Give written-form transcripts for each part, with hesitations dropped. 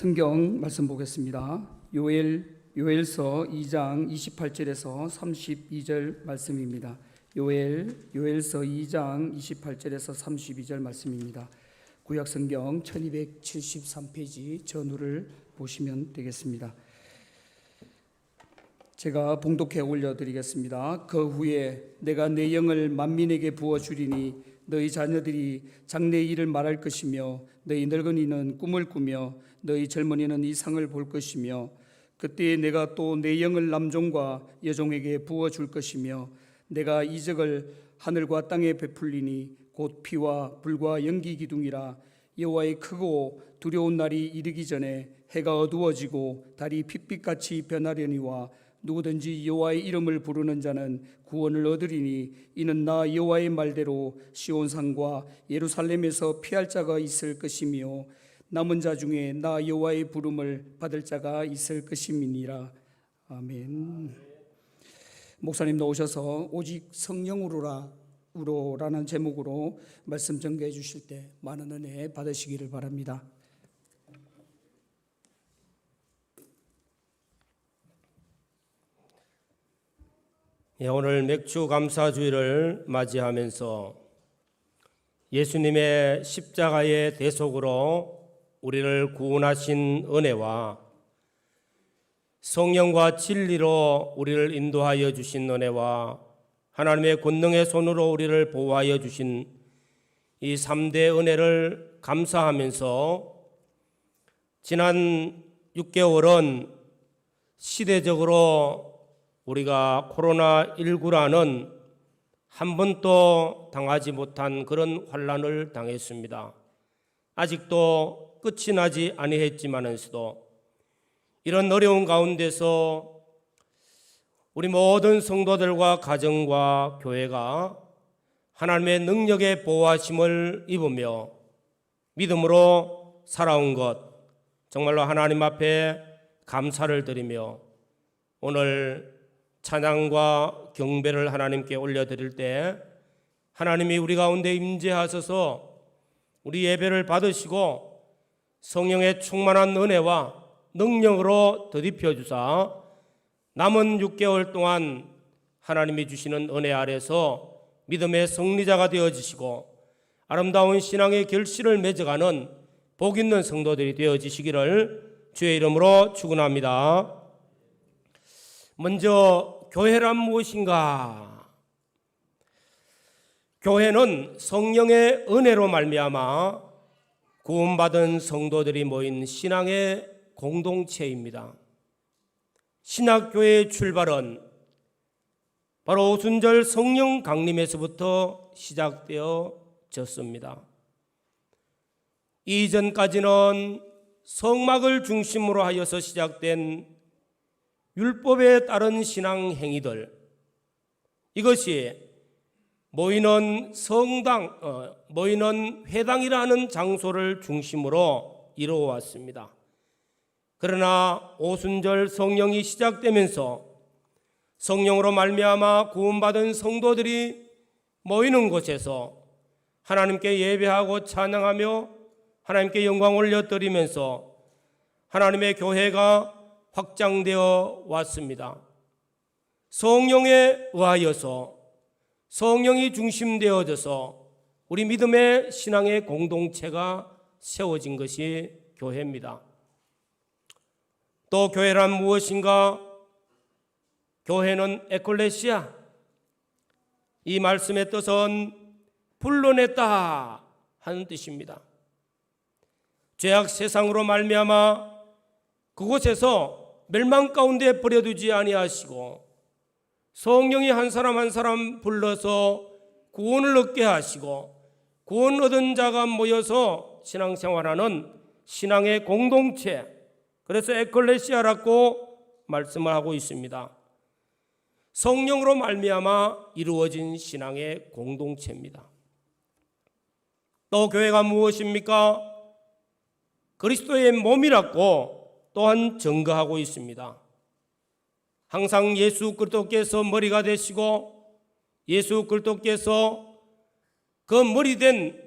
성경 말씀 보겠습니다. 요엘서 2장 28절에서 32절 말씀입니다. 요엘서 2장 28절에서 32절 말씀입니다. 구약 성경 1273페이지 전후를 보시면 되겠습니다. 제가 봉독해 올려드리겠습니다. 그 후에 내가 내 영을 만민에게 부어주리니 너희 자녀들이 장래의 일을 말할 것이며 너희 늙은이는 꿈을 꾸며 너희 젊은이는 이상을 볼 것이며 그때에 내가 또 내 영을 남종과 여종에게 부어줄 것이며 내가 이적을 하늘과 땅에 베풀리니 곧 피와 불과 연기 기둥이라. 여호와의 크고 두려운 날이 이르기 전에 해가 어두워지고 달이 핏빛같이 변하려니와 누구든지 여호와의 이름을 부르는 자는 구원을 얻으리니 이는 나 여호와의 말대로 시온산과 예루살렘에서 피할 자가 있을 것이며 남은 자 중에 나 여호와의 부름을 받을 자가 있을 것임이니라. 아멘. 목사님 나오셔서 오직 성령으로라는 제목으로 말씀 전개해 주실 때 많은 은혜 받으시기를 바랍니다. 오늘 맥주 감사주일을 맞이하면서 예수님의 십자가의 대속으로 우리를 구원하신 은혜와 성령과 진리로 우리를 인도하여 주신 은혜와 하나님의 권능의 손으로 우리를 보호하여 주신 이 3대 은혜를 감사하면서 지난 6개월은 시대적으로 우리가 코로나19라는 한 번도 당하지 못한 그런 환난을 당했습니다. 아직도 끝이 나지 아니했지만서도 이런 어려운 가운데서 우리 모든 성도들과 가정과 교회가 하나님의 능력의 보호하심을 입으며 믿음으로 살아온 것 정말로 하나님 앞에 감사를 드리며 오늘 찬양과 경배를 하나님께 올려드릴 때 하나님이 우리 가운데 임재하셔서 우리 예배를 받으시고 성령의 충만한 은혜와 능력으로 더딥혀 주사 남은 6개월 동안 하나님이 주시는 은혜 아래서 믿음의 승리자가 되어지시고 아름다운 신앙의 결실을 맺어가는 복 있는 성도들이 되어지시기를 주의 이름으로 축원합니다. 먼저 교회란 무엇인가? 교회는 성령의 은혜로 말미암아 구원받은 성도들이 모인 신앙의 공동체입니다. 신학교회의 출발은 바로 오순절 성령 강림에서부터 시작되어졌습니다. 이전까지는 성막을 중심으로 하여서 시작된 율법에 따른 신앙 행위들, 이것이 모이는 모이는 회당이라는 장소를 중심으로 이루어왔습니다. 그러나 오순절 성령이 시작되면서 성령으로 말미암아 구원받은 성도들이 모이는 곳에서 하나님께 예배하고 찬양하며 하나님께 영광 올려드리면서 하나님의 교회가 확장되어 왔습니다. 성령에 의하여서 성령이 중심되어져서 우리 믿음의 신앙의 공동체가 세워진 것이 교회입니다. 또 교회란 무엇인가? 교회는 에클레시아, 이 말씀의 뜻은 불러냈다 하는 뜻입니다. 죄악 세상으로 말미암아 그곳에서 멸망 가운데 버려두지 아니하시고 성령이 한 사람 한 사람 불러서 구원을 얻게 하시고 구원 얻은 자가 모여서 신앙생활하는 신앙의 공동체, 그래서 에클레시아라고 말씀을 하고 있습니다. 성령으로 말미암아 이루어진 신앙의 공동체입니다. 또 교회가 무엇입니까? 그리스도의 몸이라고 또한 증거하고 있습니다. 항상 예수 그리스도께서 머리가 되시고 예수 그리스도께서 그 머리된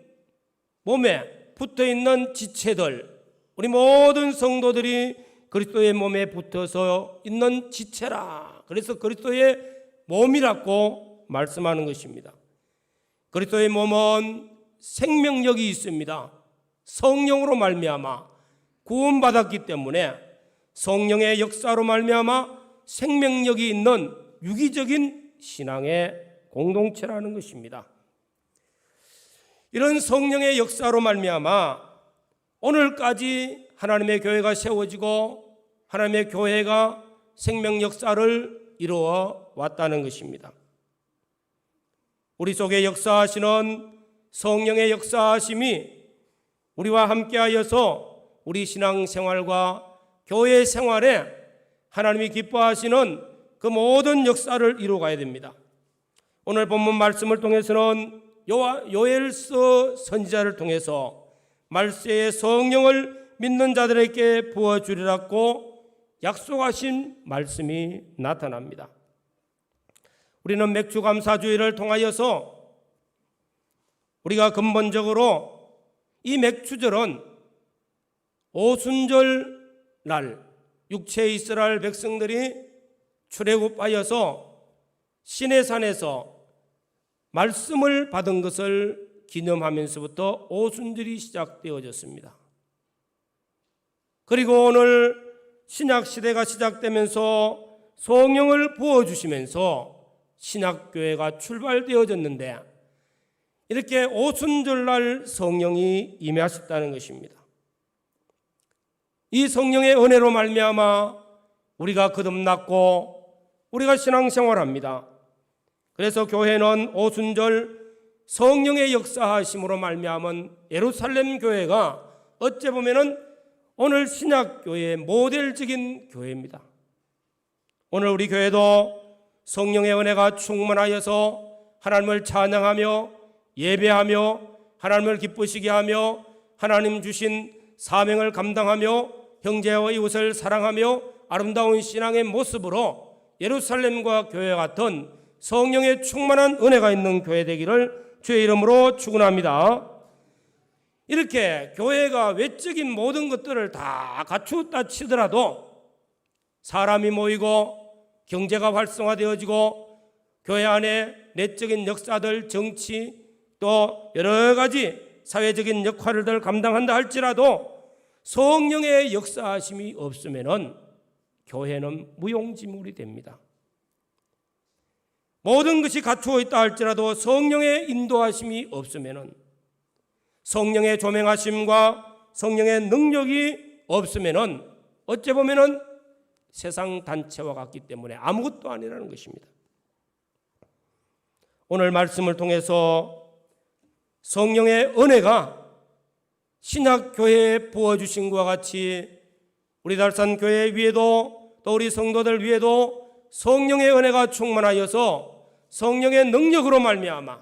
몸에 붙어있는 지체들, 우리 모든 성도들이 그리스도의 몸에 붙어서 있는 지체라. 그래서 그리스도의 몸이라고 말씀하는 것입니다. 그리스도의 몸은 생명력이 있습니다. 성령으로 말미암아 구원받았기 때문에 성령의 역사로 말미암아 생명력이 있는 유기적인 신앙의 공동체라는 것입니다. 이런 성령의 역사로 말미암아 오늘까지 하나님의 교회가 세워지고 하나님의 교회가 생명 역사를 이루어 왔다는 것입니다. 우리 속에 역사하시는 성령의 역사하심이 우리와 함께하여서 우리 신앙생활과 교회 생활에 하나님이 기뻐하시는 그 모든 역사를 이루어가야 됩니다. 오늘 본문 말씀을 통해서는 요엘서 선지자를 통해서 말세의 성령을 믿는 자들에게 부어주리라고 약속하신 말씀이 나타납니다. 우리는 맥주감사주의를 통하여서 우리가 근본적으로 이 맥주절은 오순절 날 육체 이스라엘 백성들이 출애굽하여서 시내산에서 말씀을 받은 것을 기념하면서부터 오순절이 시작되어졌습니다. 그리고 오늘 신약시대가 시작되면서 성령을 부어주시면서 신약교회가 출발되어졌는데 이렇게 오순절날 성령이 임하셨다는 것입니다. 이 성령의 은혜로 말미암아 우리가 거듭났고 우리가 신앙생활합니다. 그래서 교회는 오순절 성령의 역사하심으로 말미암은 예루살렘 교회가 어찌 보면은 오늘 신약교회의 모델적인 교회입니다. 오늘 우리 교회도 성령의 은혜가 충만하여서 하나님을 찬양하며 예배하며 하나님을 기쁘시게 하며 하나님 주신 사명을 감당하며 형제와 이웃을 사랑하며 아름다운 신앙의 모습으로 예루살렘과 교회 같은 성령의 충만한 은혜가 있는 교회 되기를 주의 이름으로 축원합니다. 이렇게 교회가 외적인 모든 것들을 다 갖추었다 치더라도 사람이 모이고 경제가 활성화되어지고 교회 안에 내적인 역사들, 정치 또 여러 가지 사회적인 역할을 감당한다 할지라도 성령의 역사하심이 없으면은 교회는 무용지물이 됩니다. 모든 것이 갖추어 있다 할지라도 성령의 인도하심이 없으면은 성령의 조명하심과 성령의 능력이 없으면은 어찌 보면은 세상 단체와 같기 때문에 아무것도 아니라는 것입니다. 오늘 말씀을 통해서 성령의 은혜가 신약교회에 부어주신 것과 같이 우리 달산교회 위에도 또 우리 성도들 위에도 성령의 은혜가 충만하여서 성령의 능력으로 말미암아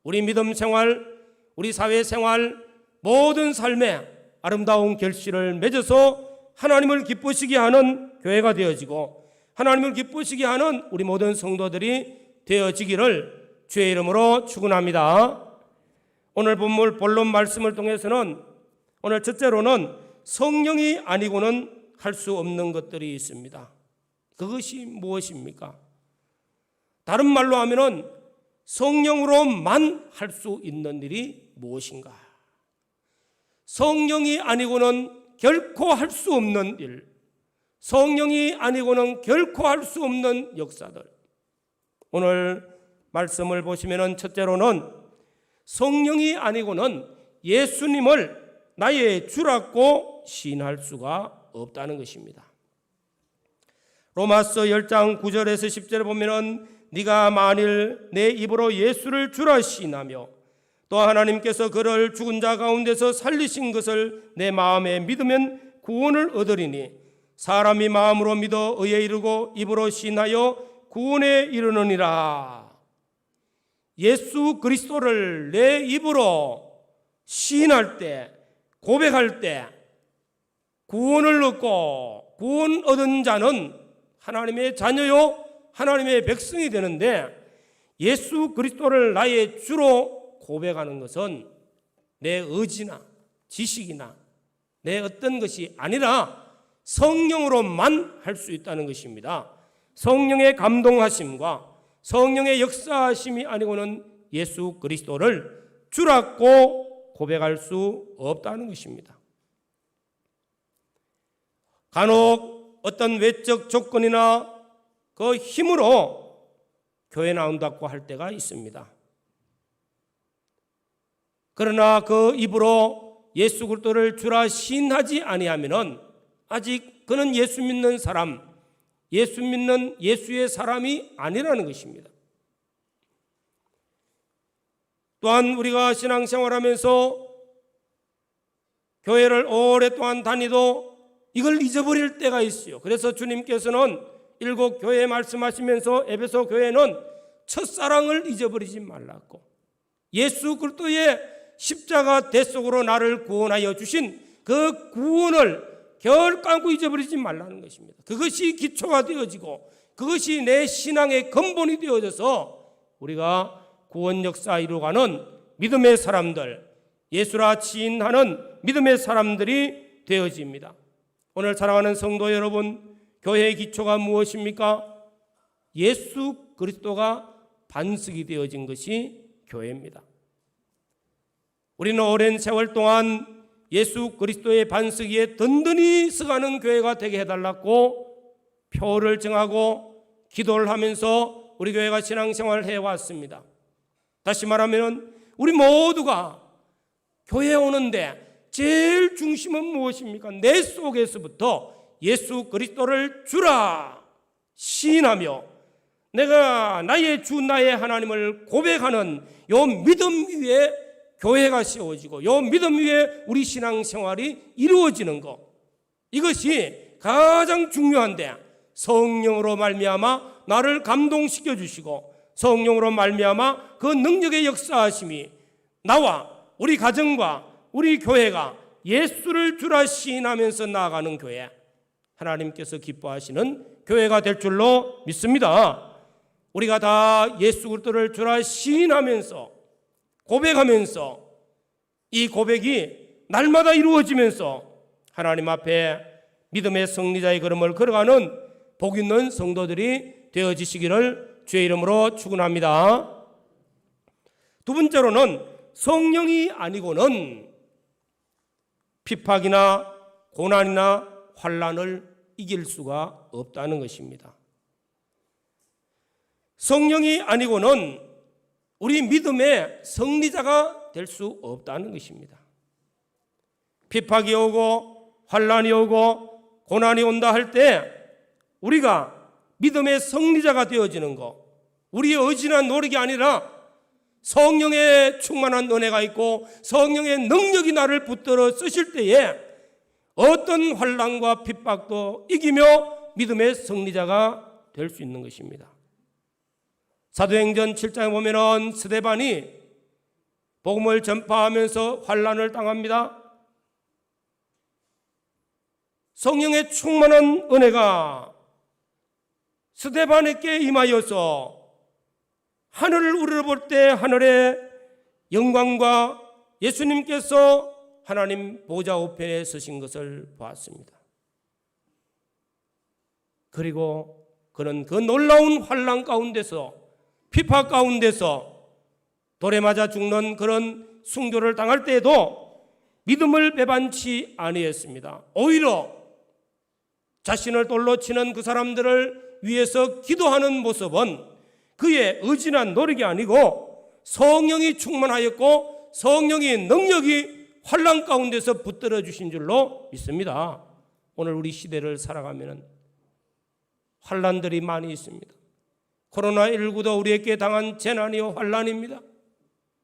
우리 믿음 생활, 우리 사회 생활, 모든 삶에 아름다운 결실을 맺어서 하나님을 기쁘시게 하는 교회가 되어지고 하나님을 기쁘시게 하는 우리 모든 성도들이 되어지기를 주의 이름으로 축원합니다. 오늘 본론 말씀을 통해서는 오늘 첫째로는 성령이 아니고는 할 수 없는 것들이 있습니다. 그것이 무엇입니까? 다른 말로 하면은 성령으로만 할 수 있는 일이 무엇인가? 성령이 아니고는 결코 할 수 없는 일, 성령이 아니고는 결코 할 수 없는 역사들. 오늘 말씀을 보시면은 첫째로는 성령이 아니고는 예수님을 나의 주라고 시인할 수가 없다는 것입니다. 로마서 10장 9절에서 10절에 보면은 네가 만일 내 입으로 예수를 주라 시인하며 또 하나님께서 그를 죽은 자 가운데서 살리신 것을 내 마음에 믿으면 구원을 얻으리니 사람이 마음으로 믿어 의에 이르고 입으로 시인하여 구원에 이르느니라. 예수 그리스도를 내 입으로 시인할 때, 고백할 때 구원을 얻고 구원 얻은 자는 하나님의 자녀요 하나님의 백성이 되는데, 예수 그리스도를 나의 주로 고백하는 것은 내 의지나 지식이나 내 어떤 것이 아니라 성령으로만 할 수 있다는 것입니다. 성령의 감동하심과 성령의 역사하심이 아니고는 예수 그리스도를 주라고 고백할 수 없다는 것입니다. 간혹 어떤 외적 조건이나 그 힘으로 교회 나온다고 할 때가 있습니다. 그러나 그 입으로 예수 그리스도를 주라 시인하지 아니하면은 아직 그는 예수 믿는 사람, 예수 믿는 예수의 사람이 아니라는 것입니다. 또한 우리가 신앙생활하면서 교회를 오랫동안 다니도 이걸 잊어버릴 때가 있어요. 그래서 주님께서는 일곱 교회에 말씀하시면서 에베소 교회는 첫사랑을 잊어버리지 말라고, 예수 그리스도의 십자가 대속으로 나를 구원하여 주신 그 구원을 결코 잊어버리지 말라는 것입니다. 그것이 기초가 되어지고 그것이 내 신앙의 근본이 되어져서 우리가 구원 역사 이루어가는 믿음의 사람들, 예수라 지인하는 믿음의 사람들이 되어집니다. 오늘 사랑하는 성도 여러분, 교회의 기초가 무엇입니까? 예수 그리스도가 반석이 되어진 것이 교회입니다. 우리는 오랜 세월 동안 예수 그리스도의 반석 위에 든든히 서가는 교회가 되게 해달라고 표를 정하고 기도를 하면서 우리 교회가 신앙생활을 해왔습니다. 다시 말하면 우리 모두가 교회에 오는데 제일 중심은 무엇입니까? 내 속에서부터 예수 그리스도를 주라 시인하며 내가 나의 주 나의 하나님을 고백하는 요 믿음 위에 교회가 세워지고 요 믿음 위에 우리 신앙생활이 이루어지는 것, 이것이 가장 중요한데, 성령으로 말미암아 나를 감동시켜 주시고 성령으로 말미암아 그 능력의 역사하심이 나와 우리 가정과 우리 교회가 예수를 주라 시인하면서 나아가는 교회, 하나님께서 기뻐하시는 교회가 될 줄로 믿습니다. 우리가 다 예수 그리스도를 주라 시인하면서 고백하면서 이 고백이 날마다 이루어지면서 하나님 앞에 믿음의 승리자의 걸음을 걸어가는 복 있는 성도들이 되어지시기를 주의 이름으로 축원합니다. 두 번째로는 성령이 아니고는 핍박이나 고난이나 환난을 이길 수가 없다는 것입니다. 성령이 아니고는 우리 믿음의 승리자가 될 수 없다는 것입니다. 핍박이 오고 환난이 오고 고난이 온다 할 때 우리가 믿음의 승리자가 되어지는 것, 우리의 의지나 노력이 아니라 성령의 충만한 은혜가 있고 성령의 능력이 나를 붙들어 쓰실 때에 어떤 환난과 핍박도 이기며 믿음의 승리자가 될 수 있는 것입니다. 사도행전 7장에 보면은 스데반이 복음을 전파하면서 환난을 당합니다. 성령의 충만한 은혜가 스데반에게 임하여서 하늘을 우러볼 때 하늘의 영광과 예수님께서 하나님 보좌 우편에 서신 것을 보았습니다. 그리고 그는 그 놀라운 환난 가운데서, 핍박 가운데서 돌에 맞아 죽는 그런 순교를 당할 때에도 믿음을 배반치 아니했습니다. 오히려 자신을 돌로 치는 그 사람들을 위해서 기도하는 모습은 그의 의지나 노력이 아니고 성령이 충만하였고 성령의 능력이 환난 가운데서 붙들어 주신 줄로 믿습니다. 오늘 우리 시대를 살아가면 환난들이 많이 있습니다. 코로나19도 우리에게 당한 재난이요 환난입니다.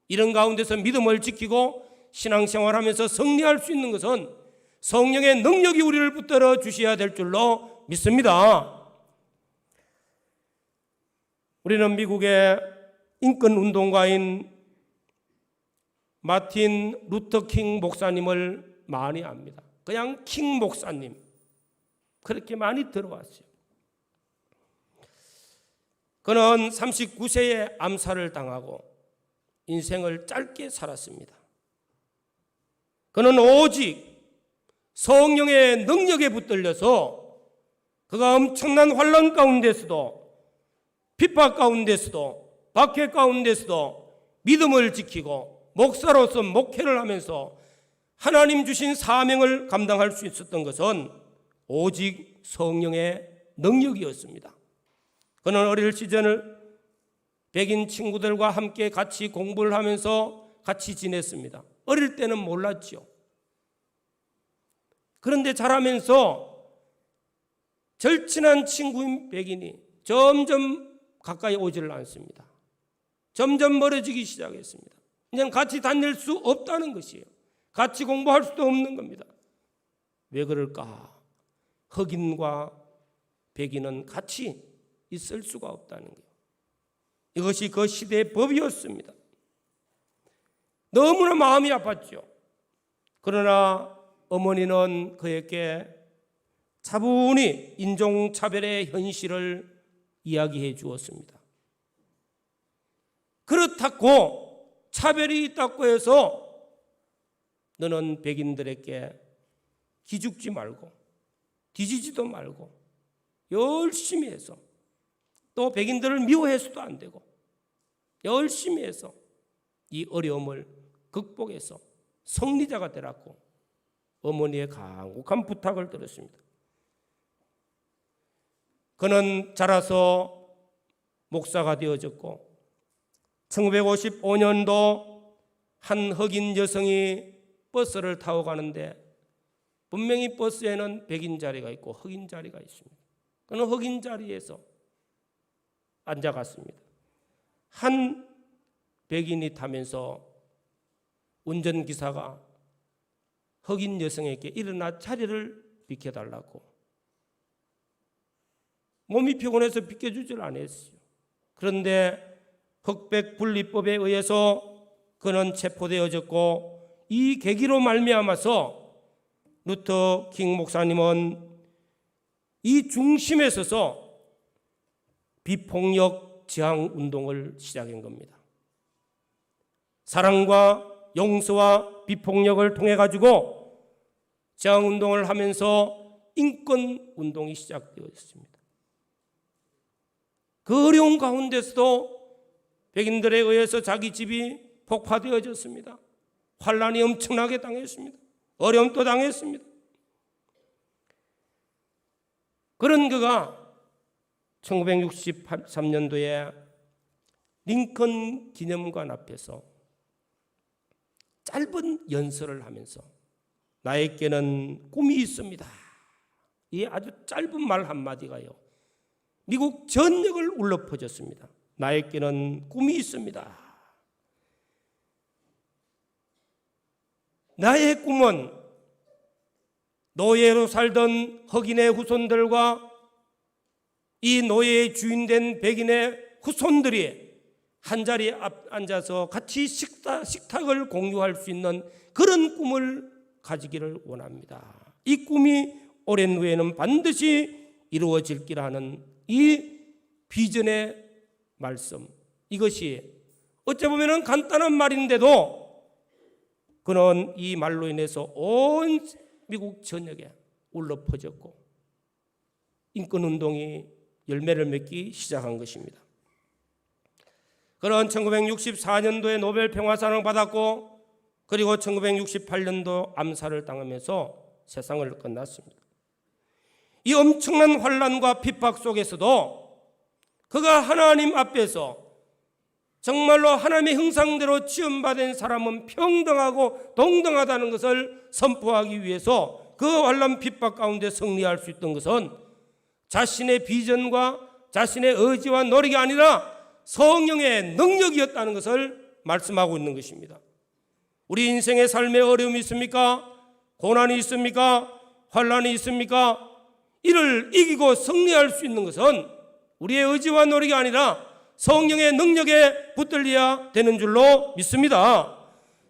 이런 가운데서 믿음을 지키고 신앙생활하면서 승리할 수 있는 것은 성령의 능력이 우리를 붙들어 주셔야 될 줄로 믿습니다. 우리는 미국의 인권운동가인 마틴 루터 킹 목사님을 많이 압니다. 그냥 킹 목사님, 그렇게 많이 들어왔어요. 그는 39세에 암살을 당하고 인생을 짧게 살았습니다. 그는 오직 성령의 능력에 붙들려서 그가 엄청난 환난 가운데서도, 핍박 가운데서도, 박해 가운데서도 믿음을 지키고 목사로서 목회를 하면서 하나님 주신 사명을 감당할 수 있었던 것은 오직 성령의 능력이었습니다. 그는 어릴 시절을 백인 친구들과 함께 같이 공부를 하면서 같이 지냈습니다. 어릴 때는 몰랐죠. 그런데 자라면서 절친한 친구인 백인이 점점 가까이 오지를 않습니다. 점점 멀어지기 시작했습니다. 그냥 같이 다닐 수 없다는 것이에요. 같이 공부할 수도 없는 겁니다. 왜 그럴까? 흑인과 백인은 같이 있을 수가 없다는 거예요. 이것이 그 시대의 법이었습니다. 너무나 마음이 아팠죠. 그러나 어머니는 그에게 차분히 인종차별의 현실을 이야기해 주었습니다. 그렇다고 차별이 있다고 해서 너는 백인들에게 기죽지 말고 뒤지지도 말고 열심히 해서, 또 백인들을 미워해서도 안 되고 열심히 해서 이 어려움을 극복해서 승리자가 되라고 어머니의 간곡한 부탁을 들었습니다. 그는 자라서 목사가 되어졌고 1955년도 한 흑인 여성이 버스를 타고 가는데 분명히 버스에는 백인 자리가 있고 흑인 자리가 있습니다. 그는 흑인 자리에서 앉아갔습니다. 한 백인이 타면서 운전기사가 흑인 여성에게 일어나 자리를 비켜달라고, 몸이 피곤해서 비켜주질 않았어요. 그런데 흑백 분리법에 의해서 그는 체포되어졌고, 이 계기로 말미암아서 루터 킹 목사님은 이 중심에 서서 비폭력 저항 운동을 시작한 겁니다. 사랑과 용서와 비폭력을 통해 가지고 저항 운동을 하면서 인권 운동이 시작되었습니다. 그 어려운 가운데서도 백인들에 의해서 자기 집이 폭파되어졌습니다. 환란이 엄청나게 당했습니다. 어려움도 당했습니다. 그런 그가 1963년도에 링컨 기념관 앞에서 짧은 연설을 하면서 나에게는 꿈이 있습니다. 이 아주 짧은 말 한마디가요, 미국 전역을 울려 퍼졌습니다. 나에게는 꿈이 있습니다. 나의 꿈은 노예로 살던 흑인의 후손들과 이 노예의 주인된 백인의 후손들이 한자리에 앉아서 같이 식탁을 공유할 수 있는 그런 꿈을 가지기를 원합니다. 이 꿈이 오랜 후에는 반드시 이루어질 기라는 이 비전의 말씀, 이것이 어찌 보면 간단한 말인데도 그는 이 말로 인해서 온 미국 전역에 울려 퍼졌고 인권운동이 열매를 맺기 시작한 것입니다. 그는 1964년도에 노벨 평화상을 받았고, 그리고 1968년도 암살을 당하면서 세상을 끝났습니다. 이 엄청난 환난과 핍박 속에서도 그가 하나님 앞에서 정말로 하나님의 형상대로 지음받은 사람은 평등하고 동등하다는 것을 선포하기 위해서 그 환난 핍박 가운데 승리할 수 있던 것은 자신의 비전과 자신의 의지와 노력이 아니라 성령의 능력이었다는 것을 말씀하고 있는 것입니다. 우리 인생의 삶에 어려움이 있습니까? 고난이 있습니까? 환난이 있습니까? 이를 이기고 승리할 수 있는 것은 우리의 의지와 노력이 아니라 성령의 능력에 붙들려야 되는 줄로 믿습니다.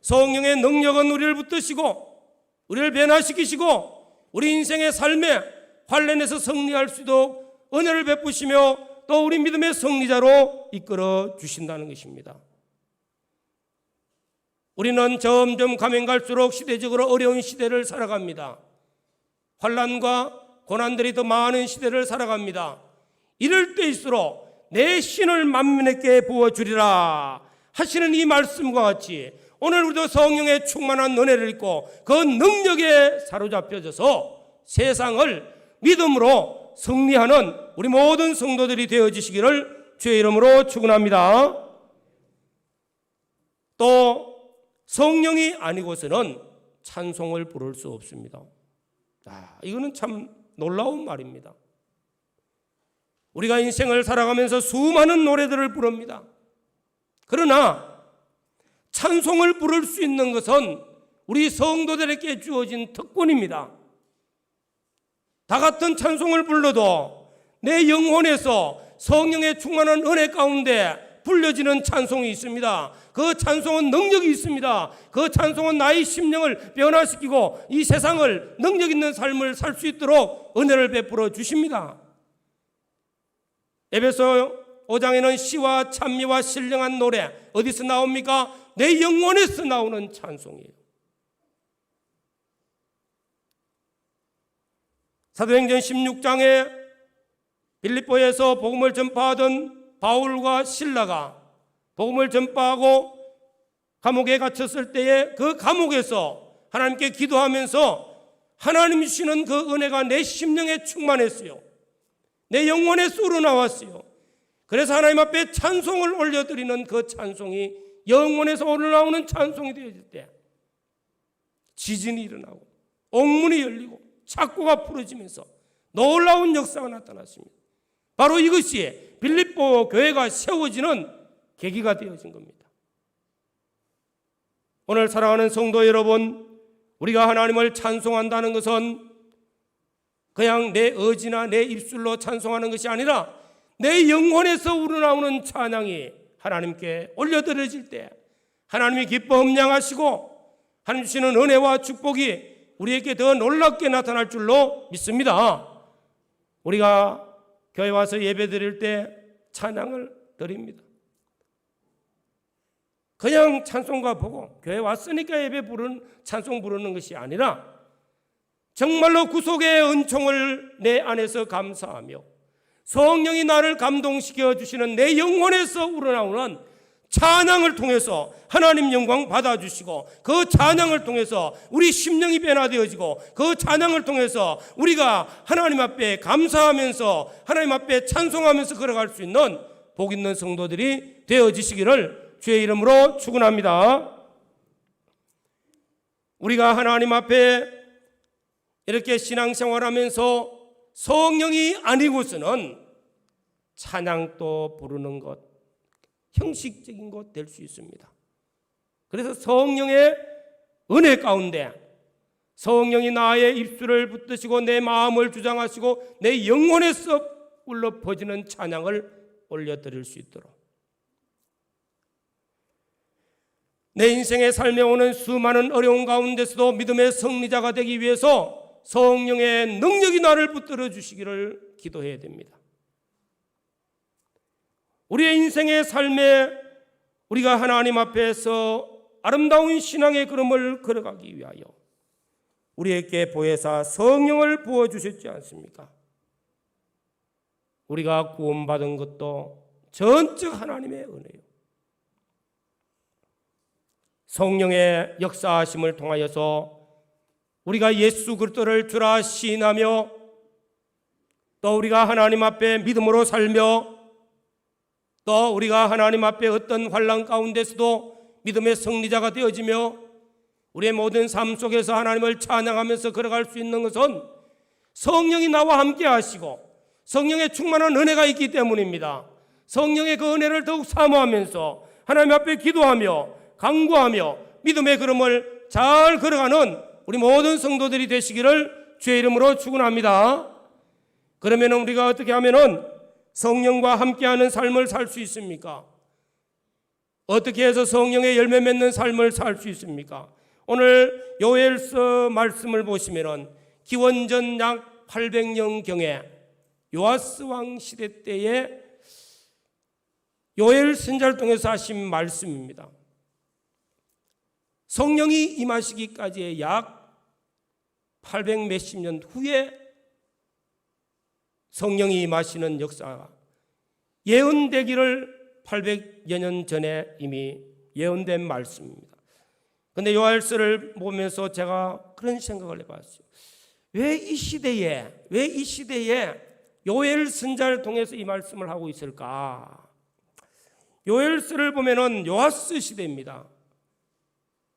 성령의 능력은 우리를 붙드시고 우리를 변화시키시고 우리 인생의 삶에 환난에서 승리할 수 있도록 은혜를 베푸시며 또 우리 믿음의 승리자로 이끌어 주신다는 것입니다. 우리는 점점 가면 갈수록 시대적으로 어려운 시대를 살아갑니다. 환난과 고난들이 더 많은 시대를 살아갑니다. 이럴 때일수록 내 신을 만민에게 부어주리라 하시는 이 말씀과 같이 오늘 우리도 성령의 충만한 은혜를 입고 그 능력에 사로잡혀져서 세상을 믿음으로 승리하는 우리 모든 성도들이 되어지시기를 주의 이름으로 축원합니다. 또 성령이 아니고서는 찬송을 부를 수 없습니다. 이거는 참 놀라운 말입니다. 우리가 인생을 살아가면서 수많은 노래들을 부릅니다. 그러나 찬송을 부를 수 있는 것은 우리 성도들에게 주어진 특권입니다. 다 같은 찬송을 불러도 내 영혼에서 성령의 충만한 은혜 가운데 불려지는 찬송이 있습니다. 그 찬송은 능력이 있습니다. 그 찬송은 나의 심령을 변화시키고 이 세상을 능력 있는 삶을 살 수 있도록 은혜를 베풀어 주십니다. 에베소 5장에는 시와 찬미와 신령한 노래 어디서 나옵니까? 내 영혼에서 나오는 찬송이에요. 사도행전 16장에 빌립보에서 복음을 전파하던 바울과 실라가 복음을 전파하고 감옥에 갇혔을 때에 그 감옥에서 하나님께 기도하면서 하나님 주시는 그 은혜가 내 심령에 충만했어요. 내 영혼에서 우러나왔어요. 그래서 하나님 앞에 찬송을 올려드리는 그 찬송이 영혼에서 우러나오는 찬송이 되어질 때 지진이 일어나고 옥문이 열리고 창고가 풀어지면서 놀라운 역사가 나타났습니다. 바로 이것이 빌립보 교회가 세워지는 계기가 되어진 겁니다. 오늘 사랑하는 성도 여러분, 우리가 하나님을 찬송한다는 것은 그냥 내 의지나 내 입술로 찬송하는 것이 아니라 내 영혼에서 우러나오는 찬양이 하나님께 올려드려질 때 하나님이 기뻐 음량하시고 하나님 주시는 은혜와 축복이 우리에게 더 놀랍게 나타날 줄로 믿습니다. 우리가 교회 와서 예배 드릴 때 찬양을 드립니다. 그냥 찬송가 보고 교회 왔으니까 예배 부르는 찬송 부르는 것이 아니라 정말로 구속의 은총을 내 안에서 감사하며 성령이 나를 감동시켜 주시는 내 영혼에서 우러나오는 찬양을 통해서 하나님 영광 받아주시고 그 찬양을 통해서 우리 심령이 변화되어지고 그 찬양을 통해서 우리가 하나님 앞에 감사하면서 하나님 앞에 찬송하면서 걸어갈 수 있는 복 있는 성도들이 되어지시기를 주의 이름으로 축원합니다. 우리가 하나님 앞에 이렇게 신앙생활하면서 성령이 아니고서는 찬양도 부르는 것, 형식적인 것 될 수 있습니다. 그래서 성령의 은혜 가운데 성령이 나의 입술을 붙드시고 내 마음을 주장하시고 내 영혼에서 울려 퍼지는 찬양을 올려드릴 수 있도록 내 인생의 삶에 오는 수많은 어려운 가운데서도 믿음의 승리자가 되기 위해서 성령의 능력이 나를 붙들어 주시기를 기도해야 됩니다. 우리의 인생의 삶에 우리가 하나님 앞에서 아름다운 신앙의 걸음을 걸어가기 위하여 우리에게 보혜사 성령을 부어주셨지 않습니까? 우리가 구원받은 것도 전적 하나님의 은혜요. 성령의 역사하심을 통하여서 우리가 예수 그리스도를 주라 시인하며 또 우리가 하나님 앞에 믿음으로 살며 또 우리가 하나님 앞에 어떤 환난 가운데서도 믿음의 승리자가 되어지며 우리의 모든 삶 속에서 하나님을 찬양하면서 걸어갈 수 있는 것은 성령이 나와 함께 하시고 성령의 충만한 은혜가 있기 때문입니다. 성령의 그 은혜를 더욱 사모하면서 하나님 앞에 기도하며 간구하며 믿음의 걸음을 잘 걸어가는 우리 모든 성도들이 되시기를 주의 이름으로 축원합니다. 그러면 우리가 어떻게 하면은 성령과 함께하는 삶을 살 수 있습니까? 어떻게 해서 성령의 열매 맺는 삶을 살 수 있습니까? 오늘 요엘서 말씀을 보시면은 기원전 약 800년경에 요아스 왕 시대 때에 요엘 선지자를 통해서 하신 말씀입니다. 성령이 임하시기까지의 약 800 몇십 년 후에 성령이 임하시는 역사가 예언되기를 800여 년 전에 이미 예언된 말씀입니다. 그런데 요엘서를 보면서 제가 그런 생각을 해봤어요. 왜 이 시대에 요엘 선지자를 통해서 이 말씀을 하고 있을까? 요엘서를 보면은 요아스 시대입니다.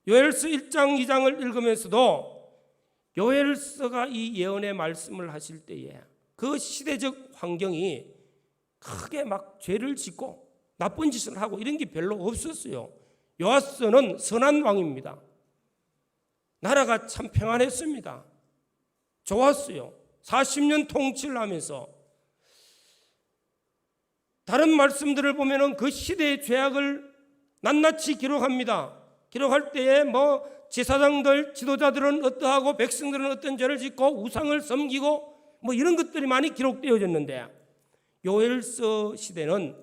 요엘서 1장 2장을 읽으면서도 요엘서가 이 예언의 말씀을 하실 때에 그 시대적 환경이 크게 막 죄를 짓고 나쁜 짓을 하고 이런 게 별로 없었어요. 요아스는 선한 왕입니다. 나라가 참 평안했습니다. 좋았어요. 40년 통치를 하면서 다른 말씀들을 보면은 그 시대의 죄악을 낱낱이 기록합니다. 기록할 때에 뭐 제사장들, 지도자들은 어떠하고 백성들은 어떤 죄를 짓고 우상을 섬기고 뭐 이런 것들이 많이 기록되어졌는데 요엘서 시대는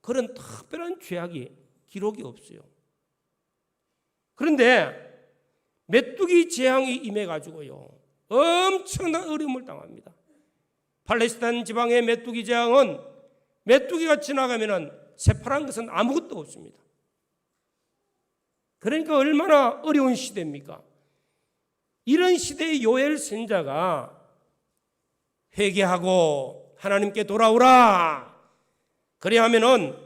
그런 특별한 죄악이 기록이 없어요. 그런데 메뚜기 재앙이 임해가지고요 엄청난 어려움을 당합니다. 팔레스타인 지방의 메뚜기 재앙은 메뚜기가 지나가면은 새파란 것은 아무것도 없습니다. 그러니까 얼마나 어려운 시대입니까? 이런 시대의 요엘 선지자가 회개하고 하나님께 돌아오라. 그래야면은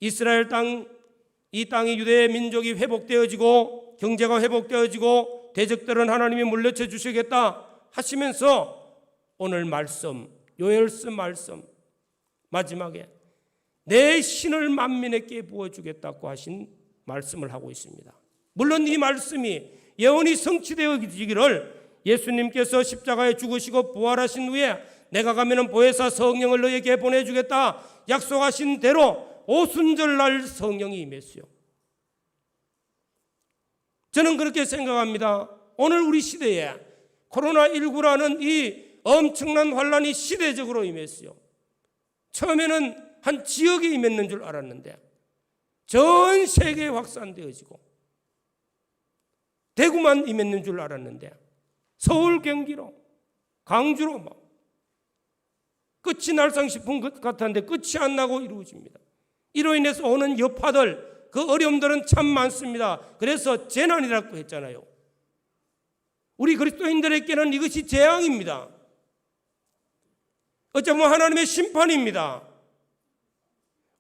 이스라엘 땅, 이 땅이 유대 민족이 회복되어지고 경제가 회복되어지고 대적들은 하나님이 물리쳐 주시겠다 하시면서 오늘 말씀, 요엘서 말씀 마지막에 내 신을 만민에게 부어주겠다고 하신 말씀을 하고 있습니다. 물론 이 말씀이 예언이 성취되어지기를 예수님께서 십자가에 죽으시고 부활하신 후에 내가 가면은 보혜사 성령을 너에게 보내주겠다 약속하신 대로 오순절날 성령이 임했어요. 저는 그렇게 생각합니다. 오늘 우리 시대에 코로나19라는 이 엄청난 환란이 시대적으로 임했어요. 처음에는 한 지역에 임했는 줄 알았는데 전 세계에 확산되어지고 대구만 임했는 줄 알았는데 서울, 경기로, 강주로 막 끝이 날상 싶은 것 같았는데 끝이 안 나고 이루어집니다. 이로 인해서 오는 여파들, 그 어려움들은 참 많습니다. 그래서 재난이라고 했잖아요. 우리 그리스도인들에게는 이것이 재앙입니다. 어쩌면 하나님의 심판입니다.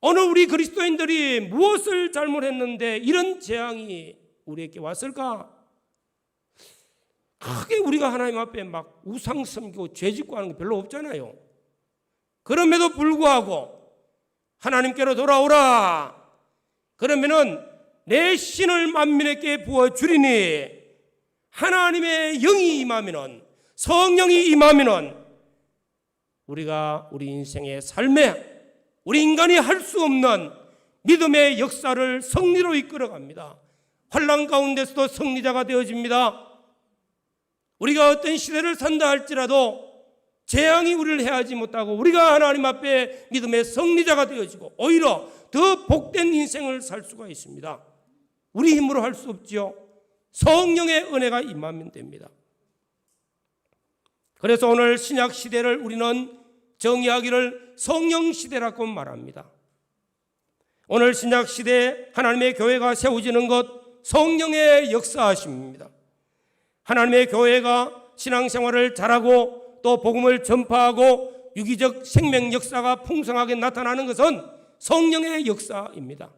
오늘 우리 그리스도인들이 무엇을 잘못했는데 이런 재앙이 우리에게 왔을까? 크게 우리가 하나님 앞에 막 우상 섬기고 죄 짓고 하는 게 별로 없잖아요. 그럼에도 불구하고 하나님께로 돌아오라. 그러면은 내 신을 만민에게 부어주리니 하나님의 영이 임하면은 성령이 임하면은 우리가 우리 인생의 삶에 우리 인간이 할 수 없는 믿음의 역사를 승리로 이끌어갑니다. 환난 가운데서도 승리자가 되어집니다. 우리가 어떤 시대를 산다 할지라도 재앙이 우리를 해하지 못하고 우리가 하나님 앞에 믿음의 승리자가 되어지고 오히려 더 복된 인생을 살 수가 있습니다. 우리 힘으로 할 수 없지요. 성령의 은혜가 임하면 됩니다. 그래서 오늘 신약 시대를 우리는 정의하기를 성령 시대라고 말합니다. 오늘 신약 시대에 하나님의 교회가 세워지는 것 성령의 역사하심입니다. 하나님의 교회가 신앙생활을 잘하고 또 복음을 전파하고 유기적 생명 역사가 풍성하게 나타나는 것은 성령의 역사입니다.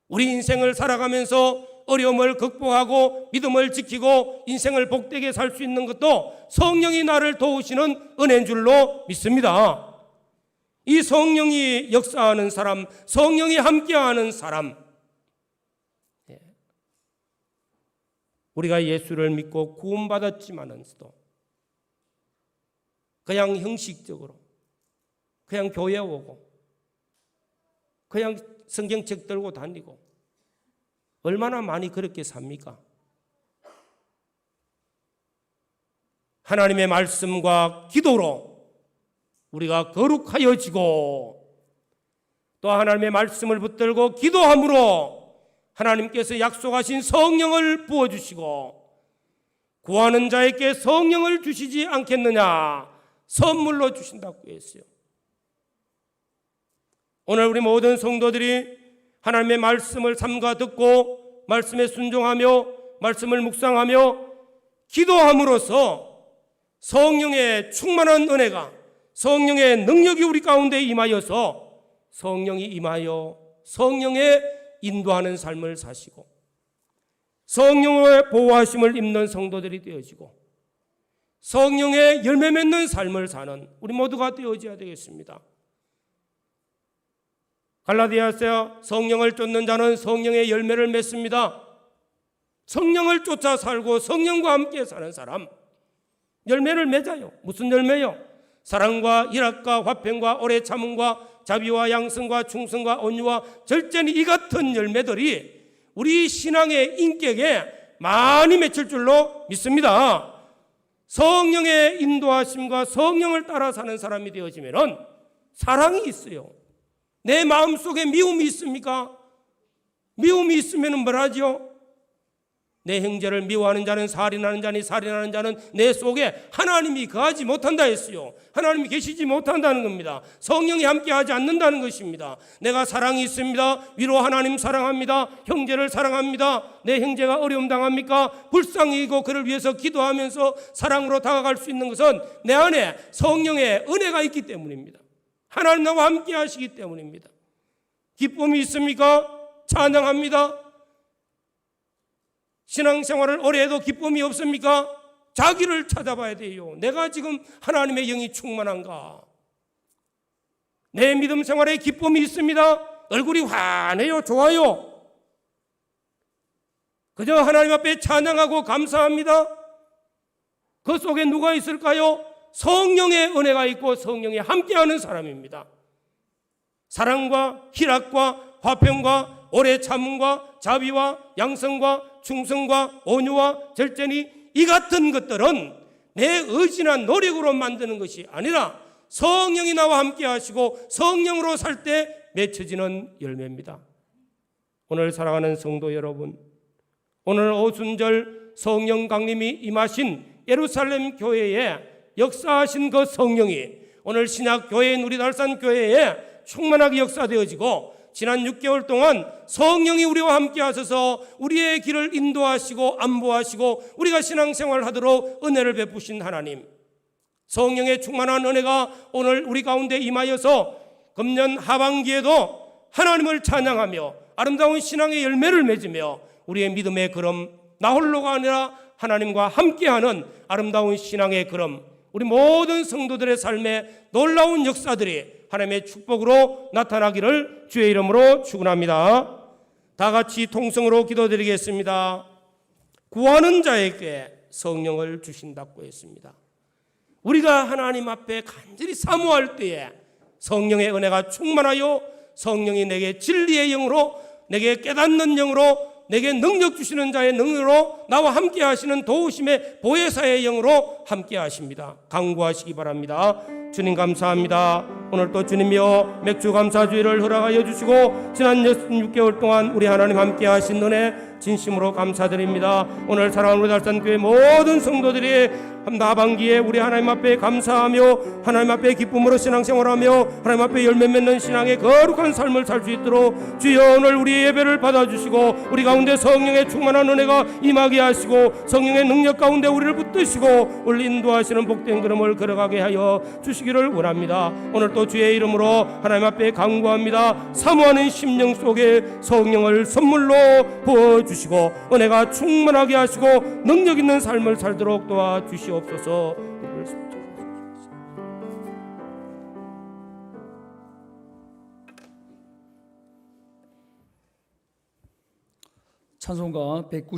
우리 인생을 살아가면서 어려움을 극복하고 믿음을 지키고 인생을 복되게 살 수 있는 것도 성령이 나를 도우시는 은혜인 줄로 믿습니다. 이 성령이 역사하는 사람, 성령이 함께하는 사람, 우리가 예수를 믿고 구원받았지만은서도 그냥 형식적으로 그냥 교회 오고 그냥 성경책 들고 다니고 얼마나 많이 그렇게 삽니까? 하나님의 말씀과 기도로 우리가 거룩하여지고 또 하나님의 말씀을 붙들고 기도함으로 하나님께서 약속하신 성령을 부어주시고 구하는 자에게 성령을 주시지 않겠느냐? 선물로 주신다고 했어요. 오늘 우리 모든 성도들이 하나님의 말씀을 삼가 듣고 말씀에 순종하며 말씀을 묵상하며 기도함으로써 성령의 충만한 은혜가, 성령의 능력이 우리 가운데 임하여서 성령이 임하여 성령의 인도하는 삶을 사시고 성령의 보호하심을 입는 성도들이 되어지고 성령의 열매 맺는 삶을 사는 우리 모두가 되어져야 되겠습니다. 갈라디아서 성령을 쫓는 자는 성령의 열매를 맺습니다. 성령을 쫓아 살고 성령과 함께 사는 사람 열매를 맺어요. 무슨 열매요? 사랑과 희락과 화평과 오래 참음과 자비와 양성과 충성과 온유와 절제니 이 같은 열매들이 우리 신앙의 인격에 많이 맺힐 줄로 믿습니다. 성령의 인도하심과 성령을 따라 사는 사람이 되어지면 사랑이 있어요. 내 마음속에 미움이 있습니까? 미움이 있으면 뭐라죠? 내 형제를 미워하는 자는 살인하는 자니 살인하는 자는 내 속에 하나님이 거하지 못한다 했어요. 하나님이 계시지 못한다는 겁니다. 성령이 함께하지 않는다는 것입니다. 내가 사랑이 있습니다. 위로 하나님 사랑합니다. 형제를 사랑합니다. 내 형제가 어려움 당합니까? 불쌍히고 그를 위해서 기도하면서 사랑으로 다가갈 수 있는 것은 내 안에 성령의 은혜가 있기 때문입니다. 하나님 나와 함께 하시기 때문입니다. 기쁨이 있습니까? 찬양합니다. 신앙생활을 오래 해도 기쁨이 없습니까? 자기를 찾아봐야 돼요. 내가 지금 하나님의 영이 충만한가? 내 믿음 생활에 기쁨이 있습니다. 얼굴이 환해요. 좋아요. 그저 하나님 앞에 찬양하고 감사합니다. 그 속에 누가 있을까요? 성령의 은혜가 있고 성령이 함께하는 사람입니다. 사랑과 희락과 화평과 오래 참음과 자비와 양성과 충성과 온유와 절제니 이 같은 것들은 내 의지나 노력으로 만드는 것이 아니라 성령이 나와 함께 하시고 성령으로 살 때 맺혀지는 열매입니다. 오늘 사랑하는 성도 여러분, 오늘 오순절 성령 강림이 임하신 예루살렘 교회에 역사하신 그 성령이 오늘 신약 교회인 우리 달산 교회에 충만하게 역사되어지고 지난 6개월 동안 성령이 우리와 함께 하셔서 우리의 길을 인도하시고 안보하시고 우리가 신앙생활을 하도록 은혜를 베푸신 하나님, 성령의 충만한 은혜가 오늘 우리 가운데 임하여서 금년 하반기에도 하나님을 찬양하며 아름다운 신앙의 열매를 맺으며 우리의 믿음의 걸음, 나 홀로가 아니라 하나님과 함께하는 아름다운 신앙의 걸음, 우리 모든 성도들의 삶에 놀라운 역사들이 하나님의 축복으로 나타나기를 주의 이름으로 축원합니다. 다 같이 통성으로 기도드리겠습니다. 구하는 자에게 성령을 주신다고 했습니다. 우리가 하나님 앞에 간절히 사모할 때에 성령의 은혜가 충만하여 성령이 내게 진리의 영으로, 내게 깨닫는 영으로, 내게 능력 주시는 자의 능력으로 나와 함께 하시는 도우심의 보혜사의 영으로 함께 하십니다. 강구하시기 바랍니다. 주님 감사합니다. 오늘 또 주님이여 맥주 감사주의를 허락하여 주시고 지난 6개월 동안 우리 하나님 함께 하신 은혜 진심으로 감사드립니다. 오늘 사랑하는 우리 달산교회 모든 성도들이 하반기에 우리 하나님 앞에 감사하며 하나님 앞에 기쁨으로 신앙생활하며 하나님 앞에 열매 맺는 신앙의 거룩한 삶을 살 수 있도록 주여 오늘 우리 예배를 받아주시고 우리 가운데 성령의 충만한 은혜가 임하게 하시고 성령의 능력 가운데 우리를 붙드시고 우리 인도하시는 복된 걸음을 걸어가게 하여 주시기를 원합니다. 오늘 또 주의 이름으로 하나님 앞에 간구합니다. 사모하는 심령 속에 성령을 선물로 부어주시고 은혜가 충만하게 하시고 능력 있는 삶을 살도록 도와주시옵소서. 찬송가 190